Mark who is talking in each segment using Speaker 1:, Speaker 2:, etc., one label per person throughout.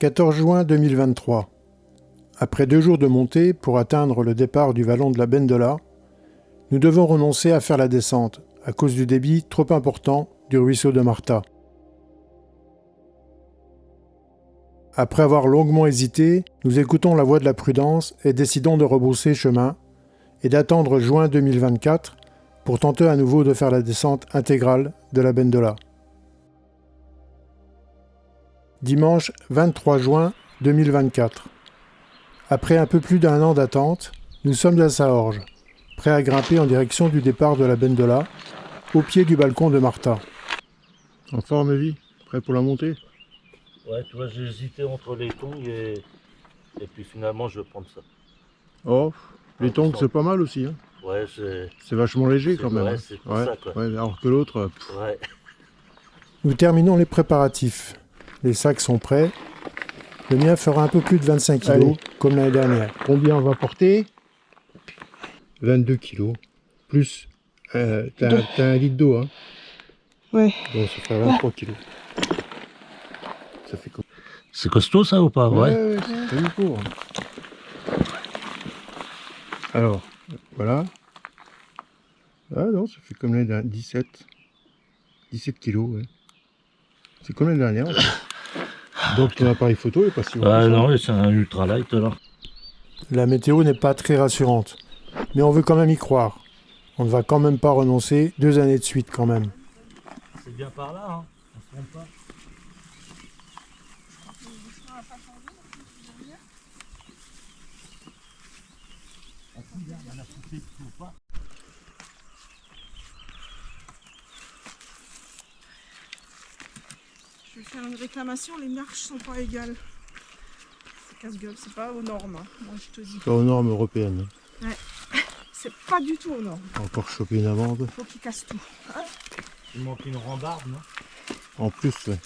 Speaker 1: 14 juin 2023. Après 2 jours de montée pour atteindre le départ du vallon de la Bendola, nous devons renoncer à faire la descente à cause du débit trop important du ruisseau de Marta. Après avoir longuement hésité, nous écoutons la voix de la prudence et décidons de rebrousser chemin et d'attendre juin 2024 pour tenter à nouveau de faire la descente intégrale de la Bendola. Dimanche 23 juin 2024. Après un peu plus d'1 an d'attente, nous sommes à Saorge, prêts à grimper en direction du départ de la Bendola, au pied du balcon de Marta. En forme, vie? Prêt pour la montée?
Speaker 2: Ouais, tu vois, j'ai hésité entre les tongs et puis finalement je vais prendre ça.
Speaker 1: Oh, les tongs c'est pas mal aussi, hein.
Speaker 2: Ouais,
Speaker 1: c'est vachement léger quand même.
Speaker 2: Ouais, c'est pour ça quoi.
Speaker 1: Ouais, alors que l'autre...
Speaker 2: Ouais.
Speaker 1: Nous terminons les préparatifs. Les sacs sont prêts. Le mien fera un peu plus de 25 kg, allez, comme l'année dernière. Combien on va porter? 22 kg. Plus, t'as 1 litre d'eau, hein?
Speaker 3: Ouais.
Speaker 1: Bon, ça fait 23 kg. Ça fait quoi?
Speaker 2: C'est costaud ça ou pas?
Speaker 1: Ouais, c'est du court. Alors, voilà. Ah non, ça fait comme l'année dernière, 17 kg, ouais. C'est comme l'année dernière. Donc ton appareil photo est pas si loin.
Speaker 2: Ah non, c'est un ultralight là.
Speaker 1: La météo n'est pas très rassurante, mais on veut quand même y croire. On ne va quand même pas renoncer 2 années de suite quand même.
Speaker 2: C'est bien par là, hein. On se trompe pas.
Speaker 3: Je vais faire une réclamation, les marches sont pas égales. C'est casse-gueule, c'est pas aux normes, hein. Moi je te dis.
Speaker 1: Pas aux normes européennes.
Speaker 3: Ouais. C'est pas du tout aux normes.
Speaker 1: Encore choper une amende.
Speaker 3: Faut qu'ils cassent tout. Hein?
Speaker 2: Il manque une rambarde, non?
Speaker 1: En plus, ouais.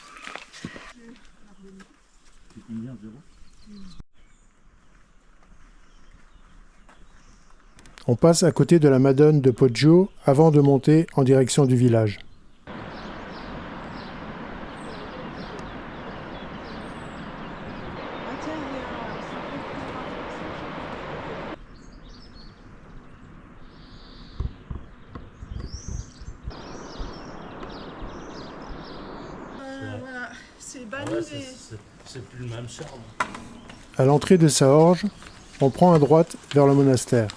Speaker 2: C'est combien, 0?
Speaker 1: On passe à côté de la Madone de Poggio avant de monter en direction du village.
Speaker 3: Voilà, c'est banni
Speaker 2: Ouais,
Speaker 3: des...
Speaker 2: c'est plus le même charme.
Speaker 1: À l'entrée de Saorge, on prend à droite vers le monastère.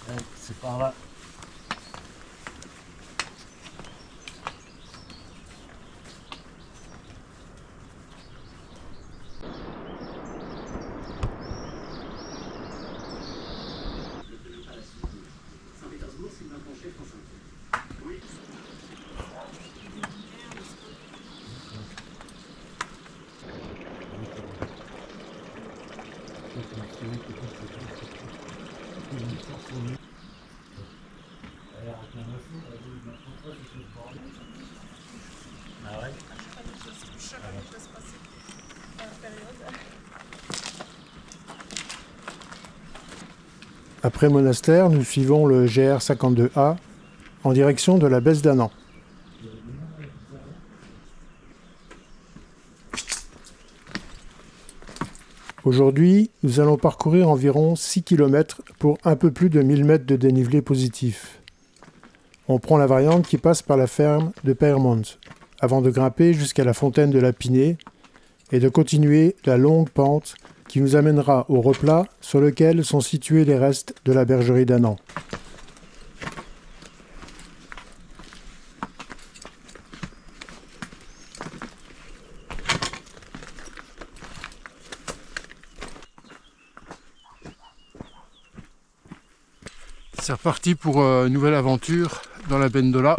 Speaker 2: Ouais, c'est par là. Ah ouais.
Speaker 1: Après monastère, nous suivons le GR 52A en direction de la baisse d'Annan. Aujourd'hui, nous allons parcourir environ 6 km pour un peu plus de 1000 mètres de dénivelé positif. On prend la variante qui passe par la ferme de Peyrmont, avant de grimper jusqu'à la fontaine de la Pinée et de continuer la longue pente qui nous amènera au replat sur lequel sont situés les restes de la bergerie d'Annan. C'est reparti pour une nouvelle aventure dans la Bendola.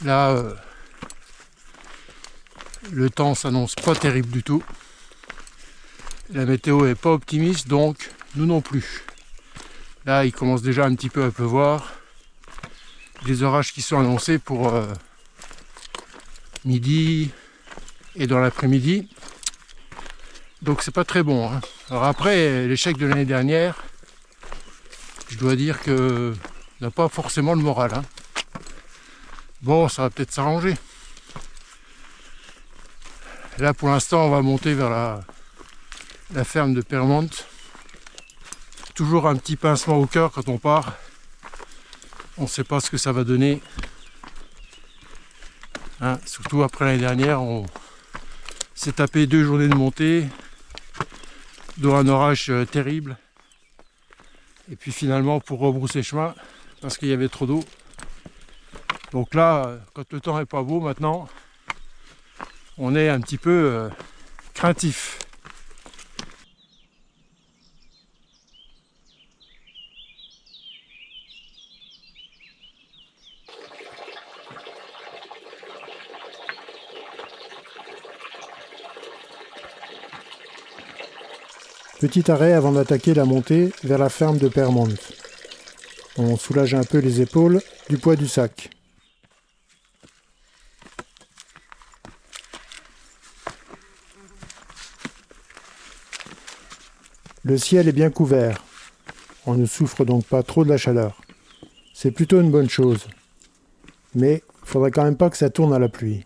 Speaker 1: Là, le temps s'annonce pas terrible du tout. La météo est pas optimiste, donc nous non plus. Là, il commence déjà un petit peu à pleuvoir. Les orages qui sont annoncés pour midi et dans l'après-midi. Donc c'est pas très bon, hein. Alors après, l'échec de l'année dernière, je dois dire que on n'a pas forcément le moral, hein. Bon, ça va peut-être s'arranger. Là pour l'instant on va monter vers la ferme de Permont. Toujours un petit pincement au cœur quand on part. On ne sait pas ce que ça va donner. Hein, surtout après l'année dernière, on s'est tapé 2 journées de montée, dont un orage terrible. Et puis finalement pour rebrousser chemin, parce qu'il y avait trop d'eau. Donc là, quand le temps est pas beau maintenant, on est un petit peu craintif. Petit arrêt avant d'attaquer la montée vers la ferme de Permont. On soulage un peu les épaules du poids du sac. Le ciel est bien couvert. On ne souffre donc pas trop de la chaleur. C'est plutôt une bonne chose. Mais il faudrait quand même pas que ça tourne à la pluie.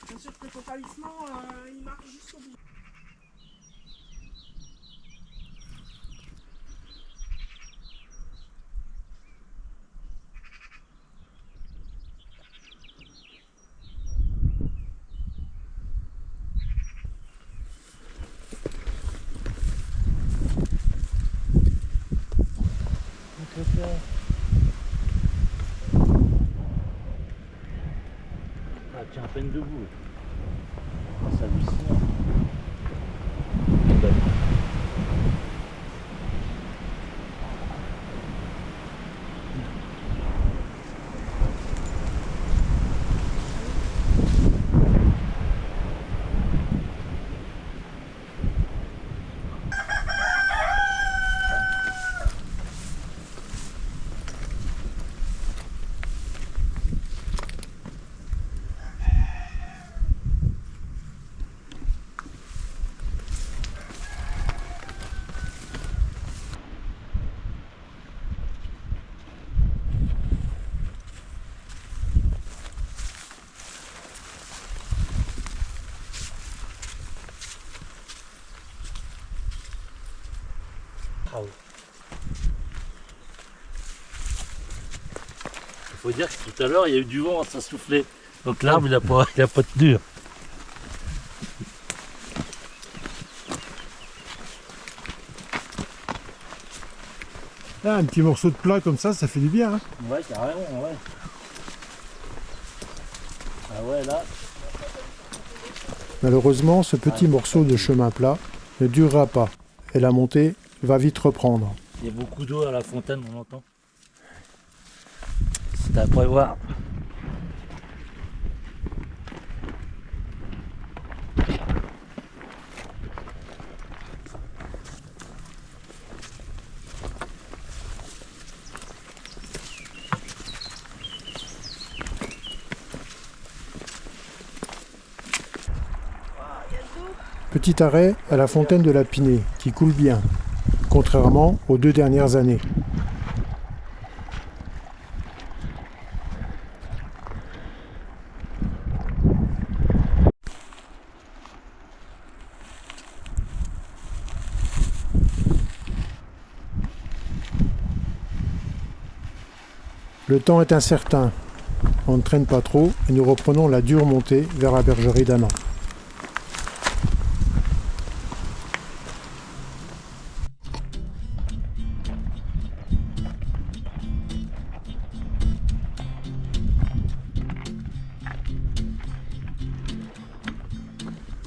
Speaker 3: Bien sûr que ton talisman, il marche jusqu'au bout.
Speaker 2: Ah, tiens, à peine debout. Ah, c'est hallucinant. Ben, ah ouais. Il faut dire que tout à l'heure il y a eu du vent, ça soufflait. Donc l'arbre il a pas tenu.
Speaker 1: Là, un petit morceau de plat comme ça fait du bien. Hein.
Speaker 2: Ouais, carrément, ouais. Ah ouais, là.
Speaker 1: Malheureusement, ce petit morceau de chemin plat ne durera pas et la montée va vite reprendre.
Speaker 2: Il y a beaucoup d'eau à la fontaine, on entend. C'est à prévoir.
Speaker 1: Petit arrêt à la fontaine de la Pinée, qui coule bien, contrairement aux 2 dernières années. Le temps est incertain. On ne traîne pas trop et nous reprenons la dure montée vers la bergerie d'Annan.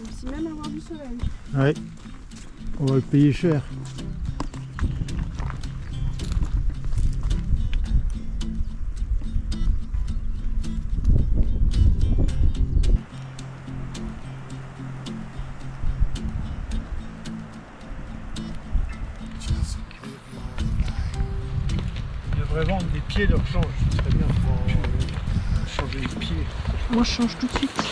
Speaker 3: Aussi même avoir du soleil.
Speaker 1: Oui, on va le payer cher. pourrait vendre des pieds de rechange, ce serait bien pour changer les pieds.
Speaker 3: Moi je change tout de suite.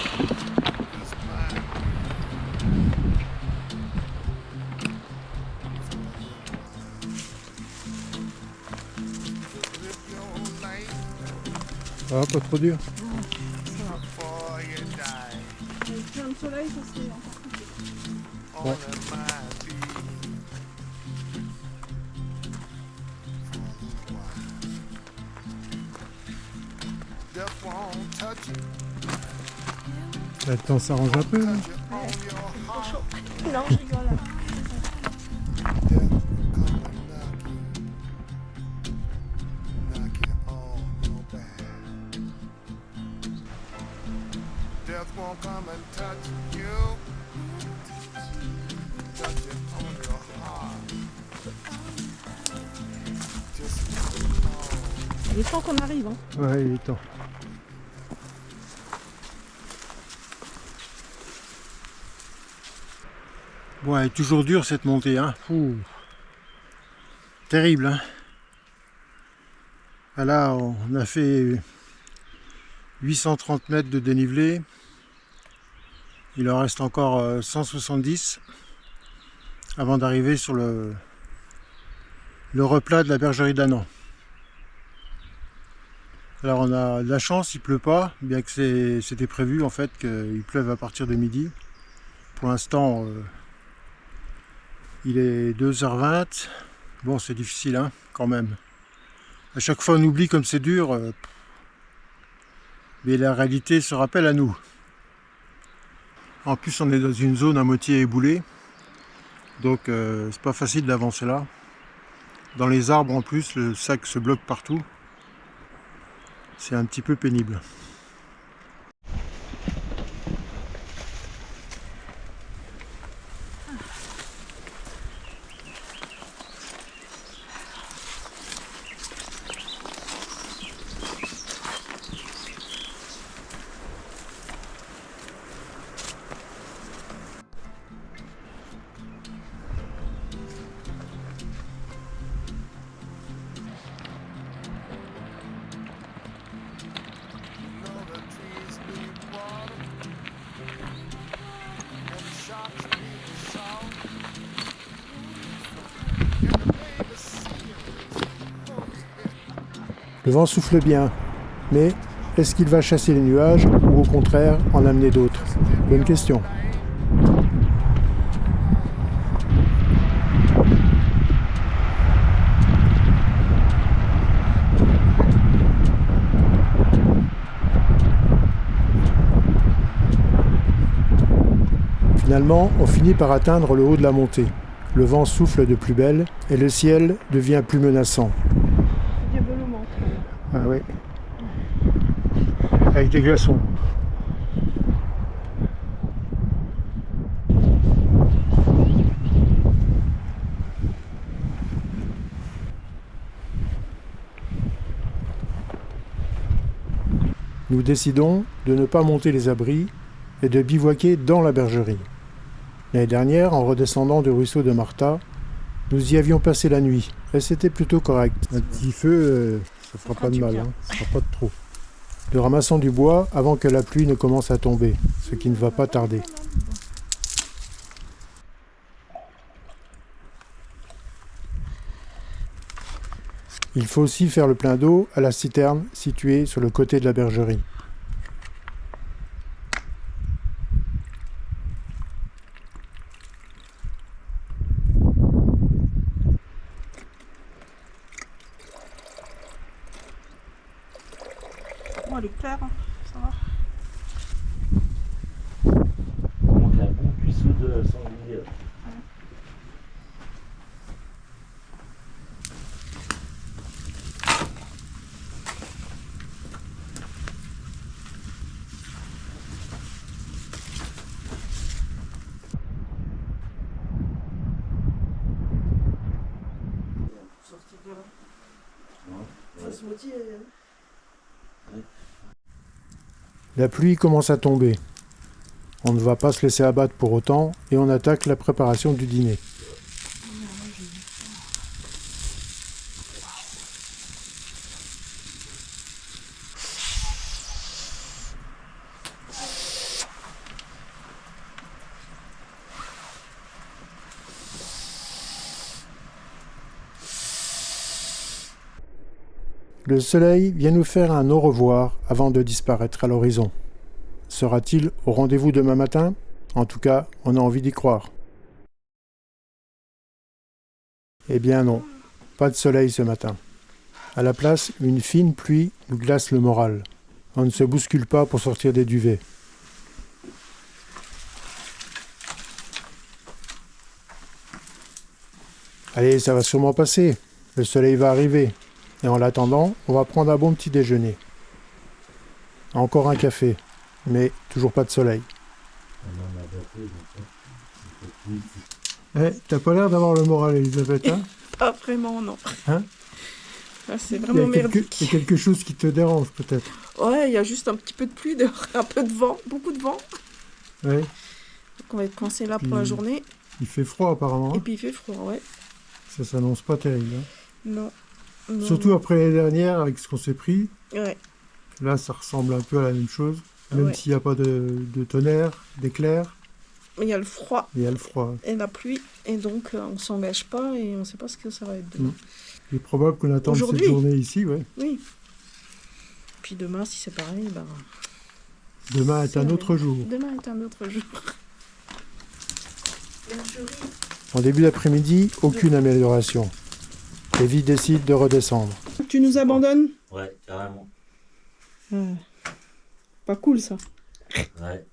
Speaker 1: Ah, pas trop dur.
Speaker 3: Ça va. Avec plein de soleil, ça serait encore plus dur.
Speaker 1: Ouais. Le temps s'arrange un peu. Hein.
Speaker 3: Trop chaud. Non, je rigole.
Speaker 4: Death won't come and touch you. Touch it on your heart. Just
Speaker 3: Il est temps qu'on arrive. Hein.
Speaker 1: Ouais, il est temps. Bon, elle est toujours dure cette montée, hein. Ouh. Terrible, hein. Ah, là, on a fait 830 mètres de dénivelé. Il en reste encore 170 avant d'arriver sur le replat de la bergerie d'Annan. Alors on a de la chance, il pleut pas, bien que c'était prévu en fait qu'il pleuve à partir de midi. Pour l'instant, il est 2h20. Bon, c'est difficile hein, quand même. À chaque fois on oublie comme c'est dur, mais la réalité se rappelle à nous. En plus on est dans une zone à moitié éboulée, donc c'est pas facile d'avancer là. Dans les arbres en plus, le sac se bloque partout. C'est un petit peu pénible.
Speaker 4: know the trees need water. And the sharks need salt. And the baby seals.
Speaker 1: Le vent souffle bien, mais est-ce qu'il va chasser les nuages ou au contraire en amener d'autres? Bonne question. Finalement, on finit par atteindre le haut de la montée. Le vent souffle de plus belle et le ciel devient plus menaçant.
Speaker 3: Des boulements.
Speaker 1: Ah oui. Avec des glaçons. Nous décidons de ne pas monter les abris et de bivouaquer dans la bergerie. L'année dernière, en redescendant du ruisseau de Martha, nous y avions passé la nuit et c'était plutôt correct. Un petit feu, ça fera pas de mal, hein. Ça fera pas de trop. Nous ramassons du bois avant que la pluie ne commence à tomber, ce qui ne va pas tarder. Il faut aussi faire le plein d'eau à la citerne située sur le côté de la bergerie.
Speaker 3: Bon, elle est claire, hein. Ça va.
Speaker 2: Il manque un bon cuisseau de sanglier.
Speaker 3: Sortir de là. Ça se motive.
Speaker 1: La pluie commence à tomber. On ne va pas se laisser abattre pour autant et on attaque la préparation du dîner. Le soleil vient nous faire un au revoir avant de disparaître à l'horizon. Sera-t-il au rendez-vous demain matin? En tout cas, on a envie d'y croire. Eh bien non, pas de soleil ce matin. À la place, une fine pluie nous glace le moral. On ne se bouscule pas pour sortir des duvets. Allez, ça va sûrement passer. Le soleil va arriver. Et en l'attendant, on va prendre un bon petit déjeuner. Encore un café, mais toujours pas de soleil. T'as pas l'air d'avoir le moral, Elisabeth, hein?
Speaker 3: Pas vraiment, non.
Speaker 1: Hein?
Speaker 3: Ah, c'est vraiment merdique.
Speaker 1: Il y a quelque chose qui te dérange, peut-être.
Speaker 3: Ouais, il y a juste un petit peu de pluie, dehors, un peu de vent, beaucoup de vent.
Speaker 1: Ouais.
Speaker 3: Donc on va être coincé là pour la journée.
Speaker 1: Il fait froid, apparemment.
Speaker 3: Et puis il fait froid, ouais.
Speaker 1: Ça s'annonce pas terrible. Hein.
Speaker 3: Non. Non.
Speaker 1: Surtout après l'année dernière, avec ce qu'on s'est pris.
Speaker 3: Ouais.
Speaker 1: Là, ça ressemble un peu à la même chose. Même
Speaker 3: Ouais.
Speaker 1: s'il n'y a pas de tonnerre, d'éclairs,
Speaker 3: Mais il y a le froid
Speaker 1: il y a le froid.
Speaker 3: et la pluie. Et donc on s'engage pas et on sait pas ce que ça va être demain.
Speaker 1: Il est probable qu'on attende cette
Speaker 3: Aujourd'hui.
Speaker 1: journée ici, ouais.
Speaker 3: Oui. Puis demain, si c'est pareil, ben...
Speaker 1: Demain est
Speaker 3: c'est
Speaker 1: un
Speaker 3: rien.
Speaker 1: autre jour.
Speaker 3: Demain est un autre jour.
Speaker 1: En début d'après-midi, aucune amélioration. Evie décide de redescendre.
Speaker 3: Tu nous abandonnes?
Speaker 2: Ouais, carrément.
Speaker 3: Pas cool ça.
Speaker 2: Ouais.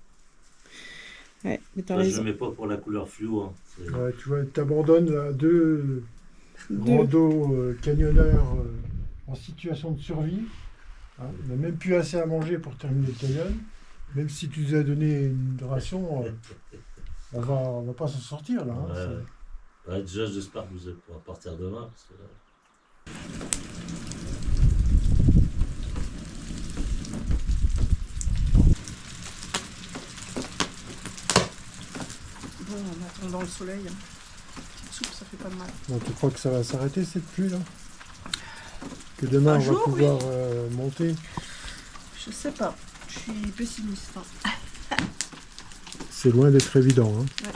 Speaker 3: Ouais, mais t'as
Speaker 2: Moi, je
Speaker 3: raison.
Speaker 2: ne mets pas pour la couleur fluo. Hein.
Speaker 1: Ouais, tu vois, t'abandonnes là, deux
Speaker 3: Deux.
Speaker 1: randos camionneurs en situation de survie. Hein, on n'a même plus assez à manger pour terminer le canyon. Même si tu nous as donné une ration, on va pas s'en sortir là. Hein,
Speaker 2: Ouais. Ouais, déjà, j'espère que vous allez pouvoir partir demain. Parce que...
Speaker 3: Bon, en attendant le soleil, petite soupe, ça fait pas de mal.
Speaker 1: Donc, tu crois que ça va s'arrêter cette pluie là? Que demain
Speaker 3: Un
Speaker 1: on
Speaker 3: jour,
Speaker 1: va pouvoir monter?
Speaker 3: Je sais pas, je suis pessimiste. Hein.
Speaker 1: C'est loin d'être évident. Hein.
Speaker 3: Ouais.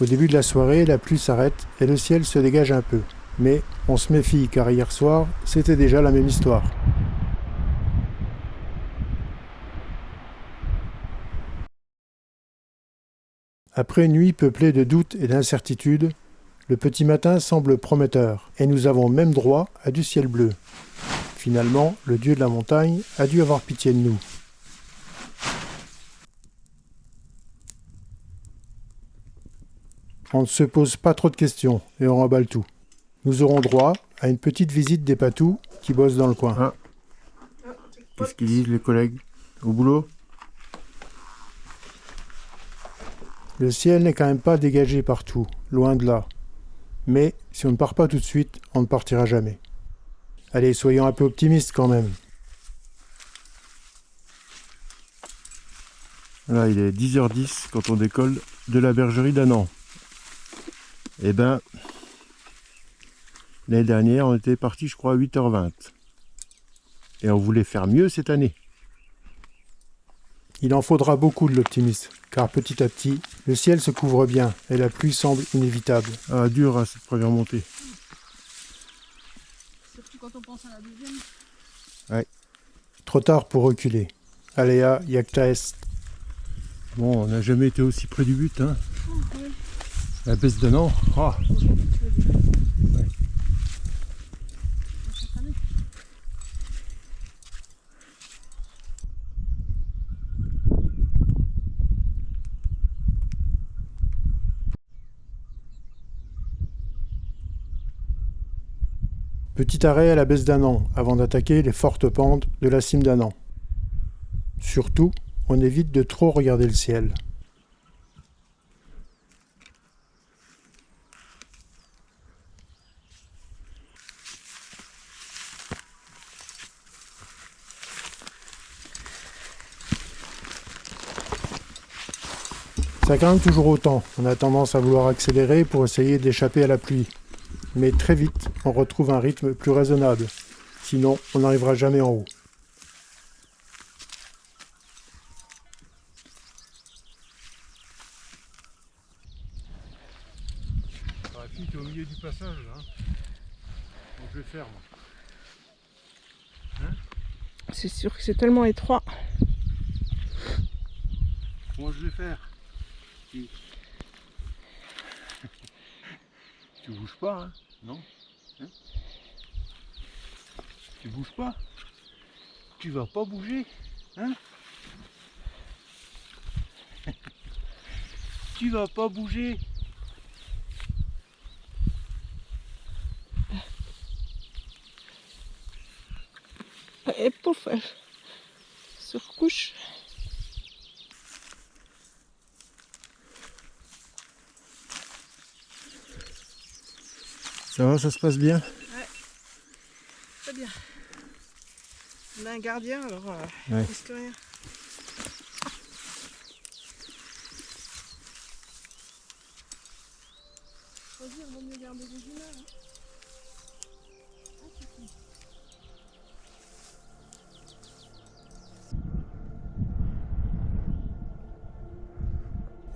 Speaker 1: Au début de la soirée, la pluie s'arrête et le ciel se dégage un peu. Mais on se méfie car hier soir, c'était déjà la même histoire. Après une nuit peuplée de doutes et d'incertitudes, le petit matin semble prometteur et nous avons même droit à du ciel bleu. Finalement, le dieu de la montagne a dû avoir pitié de nous. On ne se pose pas trop de questions et on remballe tout. Nous aurons droit à une petite visite des patous qui bossent dans le coin.
Speaker 3: Ah,
Speaker 1: Qu'est-ce qu'ils disent les collègues? Au boulot? Le ciel n'est quand même pas dégagé partout, loin de là. Mais si on ne part pas tout de suite, on ne partira jamais. Allez, soyons un peu optimistes quand même.
Speaker 5: Là, il est 10h10 quand on décolle de la bergerie d'Annan. Eh ben, l'année dernière, on était parti, je crois, à 8h20. Et on voulait faire mieux cette année.
Speaker 1: Il en faudra beaucoup de l'optimisme, car petit à petit, le ciel se couvre bien et la pluie semble inévitable.
Speaker 5: Ah, dur, hein, cette première montée.
Speaker 3: surtout quand on pense à la deuxième.
Speaker 1: Trop tard pour reculer. Aléa, Yacta Est.
Speaker 5: Bon, on n'a jamais été aussi près du but, hein. La baisse d'Annan, ah,
Speaker 1: Petit arrêt à la baisse d'Annan avant d'attaquer les fortes pentes de la cime d'Annan. Surtout, on évite de trop regarder le ciel. Ça grimpe toujours autant, on a tendance à vouloir accélérer pour essayer d'échapper à la pluie. Mais très vite, on retrouve un rythme plus raisonnable. Sinon, on n'arrivera jamais en haut.
Speaker 5: la fille qui est au milieu du passage, là. Donc je vais faire moi?
Speaker 3: C'est sûr que c'est tellement étroit.
Speaker 5: Comment je vais faire? Tu bouges pas, hein? Non? Hein? Tu bouges pas? Tu vas pas bouger? Hein? Tu vas pas bouger?
Speaker 3: Et pouf, elle se recouche.
Speaker 1: Ça va, ça se passe bien?
Speaker 3: Très bien. On a un gardien, alors
Speaker 1: Ouais.
Speaker 3: il risque rien. Choisir, vaut mieux garder des jumelles. Hein.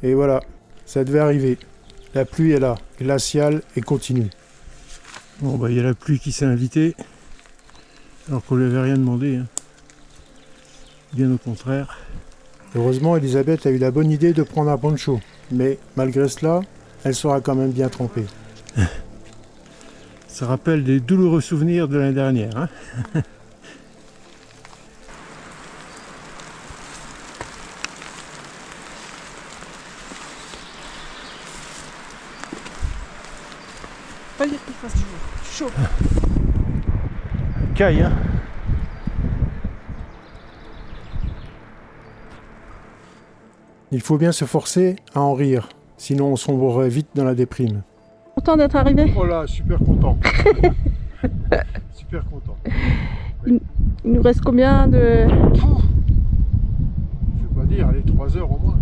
Speaker 1: Et voilà, ça devait arriver. La pluie est là, glaciale et continue.
Speaker 5: Bon bah il y a la pluie qui s'est invitée, alors qu'on lui avait rien demandé, hein. Bien au contraire.
Speaker 1: Heureusement, Elisabeth a eu la bonne idée de prendre un poncho. Mais malgré cela, elle sera quand même bien trempée.
Speaker 5: Ça rappelle des douloureux souvenirs de l'année dernière, hein.
Speaker 3: Pas dire qu'il fasse chaud. Chaud.
Speaker 5: Caille, hein.
Speaker 1: Il faut bien se forcer à en rire, sinon on sombrerait vite dans la déprime.
Speaker 3: Content d'être arrivé.
Speaker 5: Oh là, super content. Super content.
Speaker 3: Il nous reste combien de...
Speaker 5: Je vais pas dire, allez, 3 heures au moins.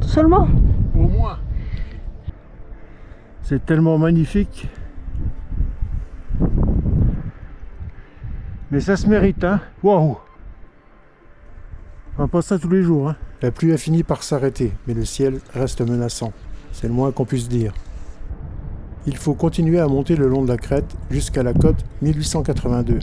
Speaker 3: Seulement?
Speaker 5: Au moins. C'est tellement magnifique. Mais ça se mérite, hein. Waouh. On passe ça tous les jours, hein.
Speaker 1: La pluie a fini par s'arrêter, mais le ciel reste menaçant. C'est le moins qu'on puisse dire. Il faut continuer à monter le long de la crête jusqu'à la côte 1882.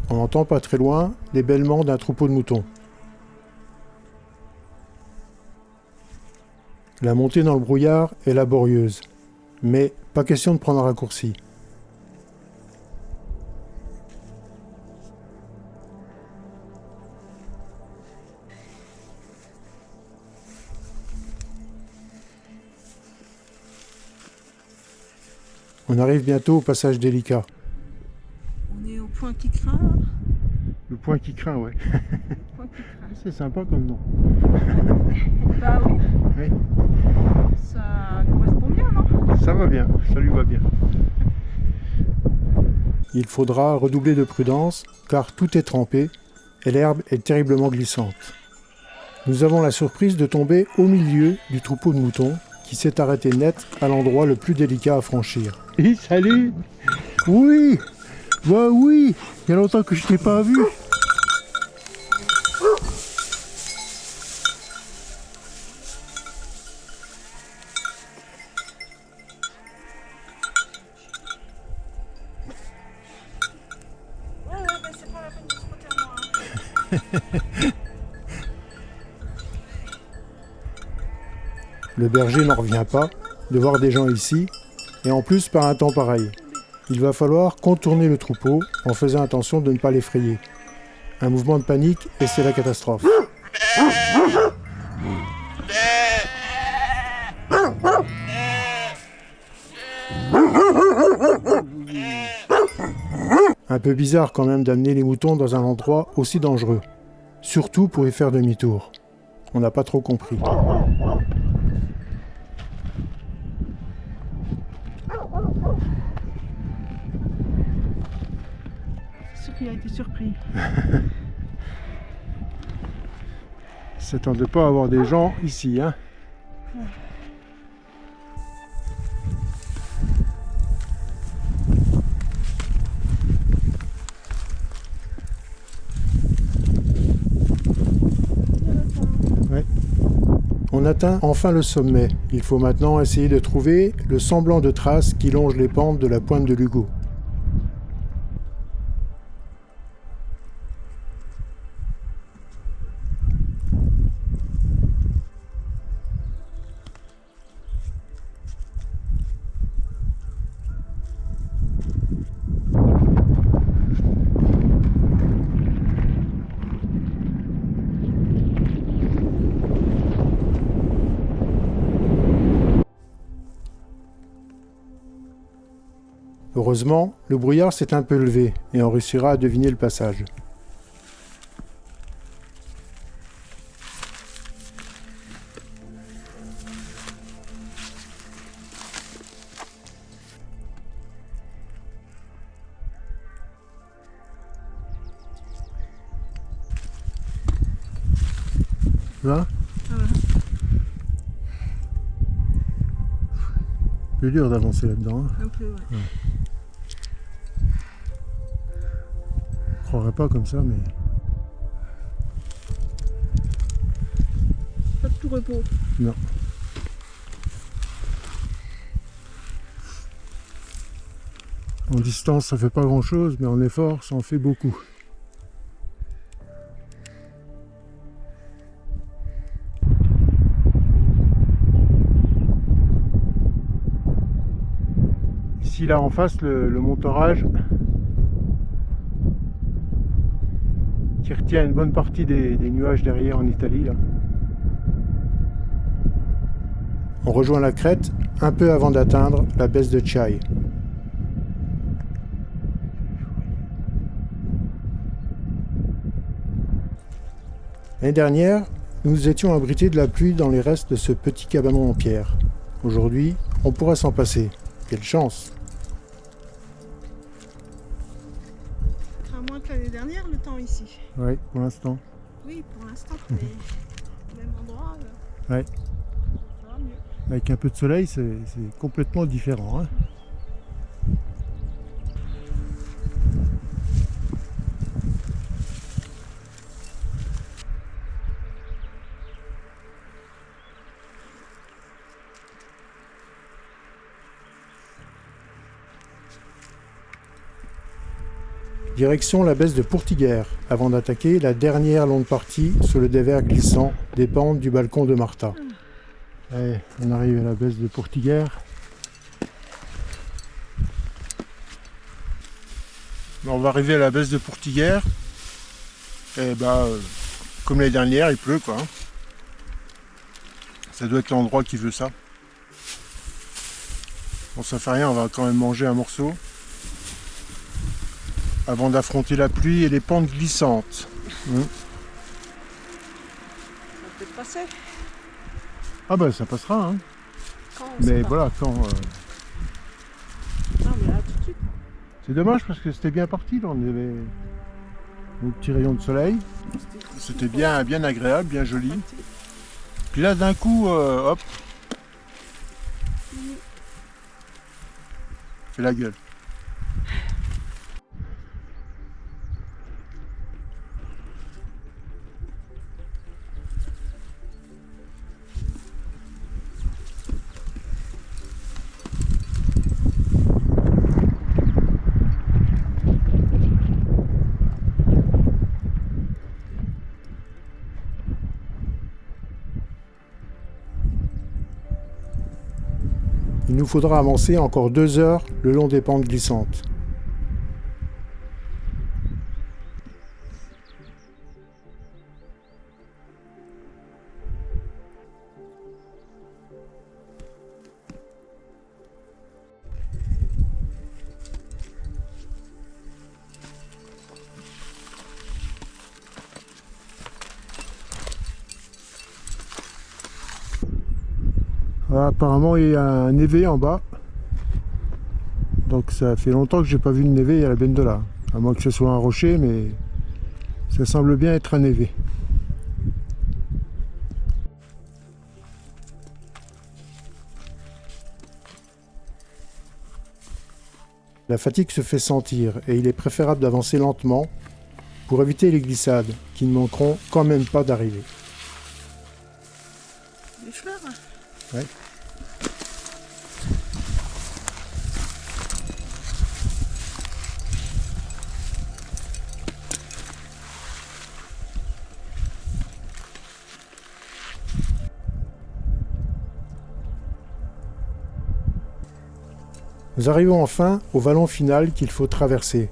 Speaker 1: On entend pas très loin les bêlements d'un troupeau de moutons. La montée dans le brouillard est laborieuse, mais pas question de prendre un raccourci. On arrive bientôt au passage délicat.
Speaker 3: On est au point qui craint.
Speaker 5: Le point qui craint, ouais.
Speaker 3: Point qui craint.
Speaker 5: C'est sympa comme nom.
Speaker 3: Bah oui.
Speaker 5: Oui.
Speaker 3: Ça correspond bien, non?
Speaker 5: Ça va bien, ça lui va bien.
Speaker 1: Il faudra redoubler de prudence, car tout est trempé et l'herbe est terriblement glissante. Nous avons la surprise de tomber au milieu du troupeau de moutons qui s'est arrêté net à l'endroit le plus délicat à franchir.
Speaker 5: Et salut. Oui. Bah oui. Il y a longtemps que je t'ai pas vu.
Speaker 3: Ouais, mais c'est pas la peine de se frotter à moi.
Speaker 1: Le berger n'en revient pas de voir des gens ici, et en plus par un temps pareil. Il va falloir contourner le troupeau en faisant attention de ne pas l'effrayer. Un mouvement de panique et c'est la catastrophe. Un peu bizarre quand même d'amener les moutons dans un endroit aussi dangereux. Surtout pour y faire demi-tour. On n'a pas trop compris.
Speaker 3: C'est sûr qu'il a été surpris.
Speaker 5: s'attendait pas à avoir des gens ici, hein.
Speaker 1: On atteint enfin le sommet. Il faut maintenant essayer de trouver le semblant de traces qui longe les pentes de la pointe de l'Hugo. Heureusement, le brouillard s'est un peu levé et on réussira à deviner le passage.
Speaker 5: Là, plus dur d'avancer là-dedans, hein.
Speaker 3: Un peu, ouais.
Speaker 5: Je croirais pas comme ça, mais
Speaker 3: Pas de tout repos.
Speaker 5: non. En distance, ça fait pas grand-chose, mais en effort, ça en fait beaucoup. Ici, là, en face, le montorage qui retient une bonne partie des nuages derrière en Italie, là.
Speaker 1: On rejoint la crête un peu avant d'atteindre la baisse de Chai. L'année dernière, nous nous étions abrités de la pluie dans les restes de ce petit cabanon en pierre. Aujourd'hui, on pourrait s'en passer. Quelle chance!
Speaker 3: À moins que l'année dernière, le temps ici.
Speaker 5: Oui, pour l'instant.
Speaker 3: Oui, pour l'instant, mais même endroit,
Speaker 5: Ouais.
Speaker 3: ça va mieux.
Speaker 5: Avec un peu de soleil, c'est complètement différent, hein.
Speaker 1: Direction la baisse de Pourtiguère, avant d'attaquer la dernière longue partie sur le dévers glissant des pentes du balcon de Martha.
Speaker 5: Allez, on arrive à la baisse de Pourtiguère. On va arriver à la baisse de Pourtiguère. Et comme l'année dernière, il pleut, quoi. Ça doit être l'endroit qui veut ça. Bon, ça fait rien, on va quand même manger un morceau avant d'affronter la pluie et les pentes glissantes.
Speaker 3: Ça va peut-être passer.
Speaker 5: Ah bah ça passera, hein.
Speaker 3: Quand on sait
Speaker 5: Mais
Speaker 3: pas.
Speaker 5: voilà, quand...
Speaker 3: Non, mais là, tout de suite.
Speaker 5: C'est dommage parce que c'était bien parti, là. On avait nos petits rayons de soleil. C'était bien, bien agréable, bien joli. Puis là, d'un coup, hop, fait la gueule.
Speaker 1: Il nous faudra avancer encore 2 heures le long des pentes glissantes.
Speaker 5: Voilà, apparemment, il y a un névé en bas. Donc ça fait longtemps que j'ai pas vu de névé à la Bendola. À moins que ce soit un rocher, mais ça semble bien être un névé.
Speaker 1: La fatigue se fait sentir et il est préférable d'avancer lentement pour éviter les glissades qui ne manqueront quand même pas d'arriver.
Speaker 3: Des fleurs.
Speaker 1: Ouais. Nous arrivons enfin au vallon final qu'il faut traverser.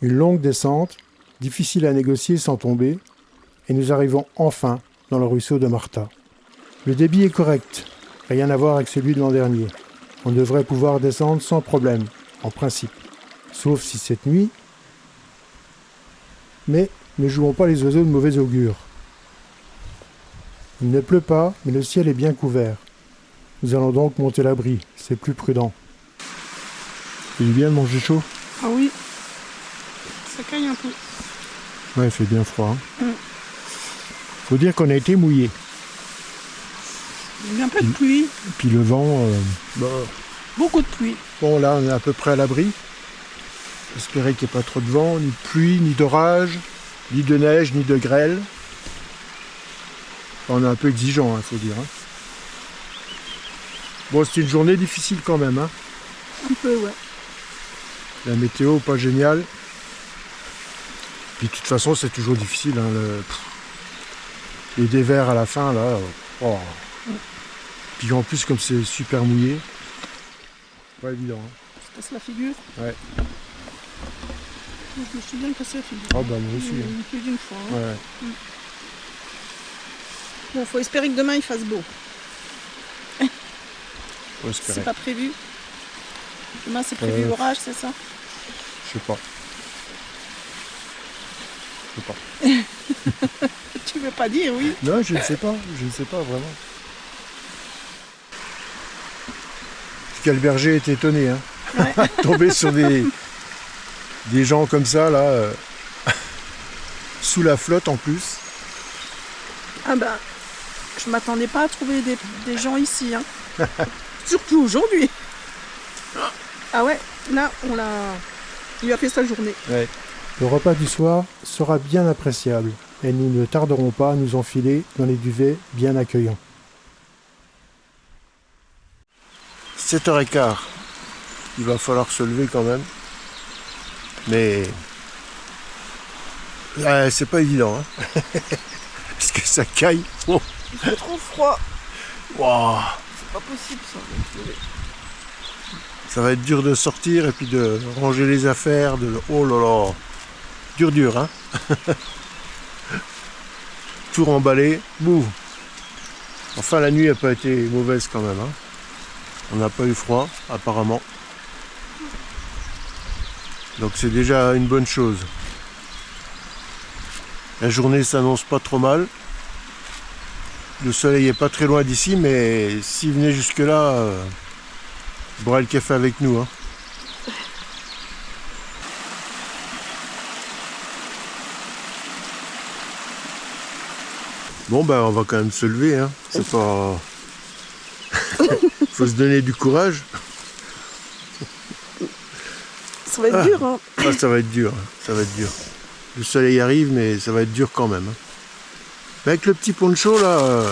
Speaker 1: Une longue descente, difficile à négocier sans tomber, et nous arrivons enfin dans le ruisseau de Martha. Le débit est correct, rien à voir avec celui de l'an dernier. On devrait pouvoir descendre sans problème, en principe, sauf si cette nuit... Mais ne jouons pas les oiseaux de mauvais augure. Il ne pleut pas, mais le ciel est bien couvert. Nous allons donc monter l'abri, c'est plus prudent.
Speaker 5: Il est bien de manger chaud.
Speaker 3: Ah oui. Ça caille un peu.
Speaker 5: Ouais, il fait bien froid. Faut dire qu'on a été mouillé.
Speaker 3: Il y a un peu de pluie.
Speaker 5: Et puis le vent...
Speaker 3: Beaucoup de pluie.
Speaker 5: Bon, là, on est à peu près à l'abri. Espérer qu'il n'y ait pas trop de vent, ni de pluie, ni d'orage, ni de neige, ni de grêle. On est un peu exigeant, il faut dire. Hein. Bon, c'est une journée difficile quand même. Hein.
Speaker 3: Un peu, ouais.
Speaker 5: La météo, pas géniale. Puis de toute façon, c'est toujours difficile. Hein, les dévers à la fin, là. Oh. Puis en plus, comme c'est super mouillé, pas évident. Hein.
Speaker 3: Ça casse la figure.
Speaker 5: Ouais.
Speaker 3: Je me suis bien cassé la figure.
Speaker 5: Oh, bah moi aussi. Hein.
Speaker 3: Plus d'une fois. Hein.
Speaker 5: Ouais.
Speaker 3: Bon, faut espérer que demain il fasse beau.
Speaker 5: Faut espérer.
Speaker 3: C'est pas prévu. Demain c'est prévu orage, c'est ça?
Speaker 5: Je sais pas. Je sais pas.
Speaker 3: Tu veux pas dire, oui?
Speaker 5: Non, je ne sais pas. Je ne sais pas vraiment. Pascal Berger est étonné. Hein.
Speaker 3: Ouais.
Speaker 5: Tomber sur des gens comme ça, là, sous la flotte en plus.
Speaker 3: Ah bah, je m'attendais pas à trouver des gens ici. Hein. Surtout aujourd'hui. Ah ouais, là, il lui a fait sa journée.
Speaker 5: Ouais.
Speaker 1: Le repas du soir sera bien appréciable et nous ne tarderons pas à nous enfiler dans les duvets bien accueillants.
Speaker 5: 7h15. Il va falloir se lever quand même. Mais c'est pas évident. Hein. Parce que ça caille. Oh.
Speaker 3: Il fait trop froid.
Speaker 5: Wow.
Speaker 3: C'est pas possible ça.
Speaker 5: Ça va être dur de sortir et puis de ranger les affaires. Oh là là. Dur, hein. Tout remballer. Bouh. Enfin, la nuit n'a pas été mauvaise quand même. Hein. On n'a pas eu froid, apparemment. Donc c'est déjà une bonne chose. La journée s'annonce pas trop mal. Le soleil est pas très loin d'ici, mais s'il venait jusque là, il boirait le café avec nous. Hein. Bon ben on va quand même se lever. Hein. C'est pas. Faut se donner du courage.
Speaker 3: Ça va être dur, hein.
Speaker 5: Ah, ça va être dur, hein. Ça va être dur. Le soleil arrive, mais ça va être dur quand même. Hein. Mais avec le petit poncho là,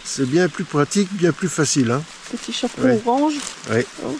Speaker 5: c'est bien plus pratique, bien plus facile. Hein.
Speaker 3: Petit chapeau
Speaker 5: Ouais.
Speaker 3: orange.
Speaker 5: Ouais.
Speaker 3: Oh.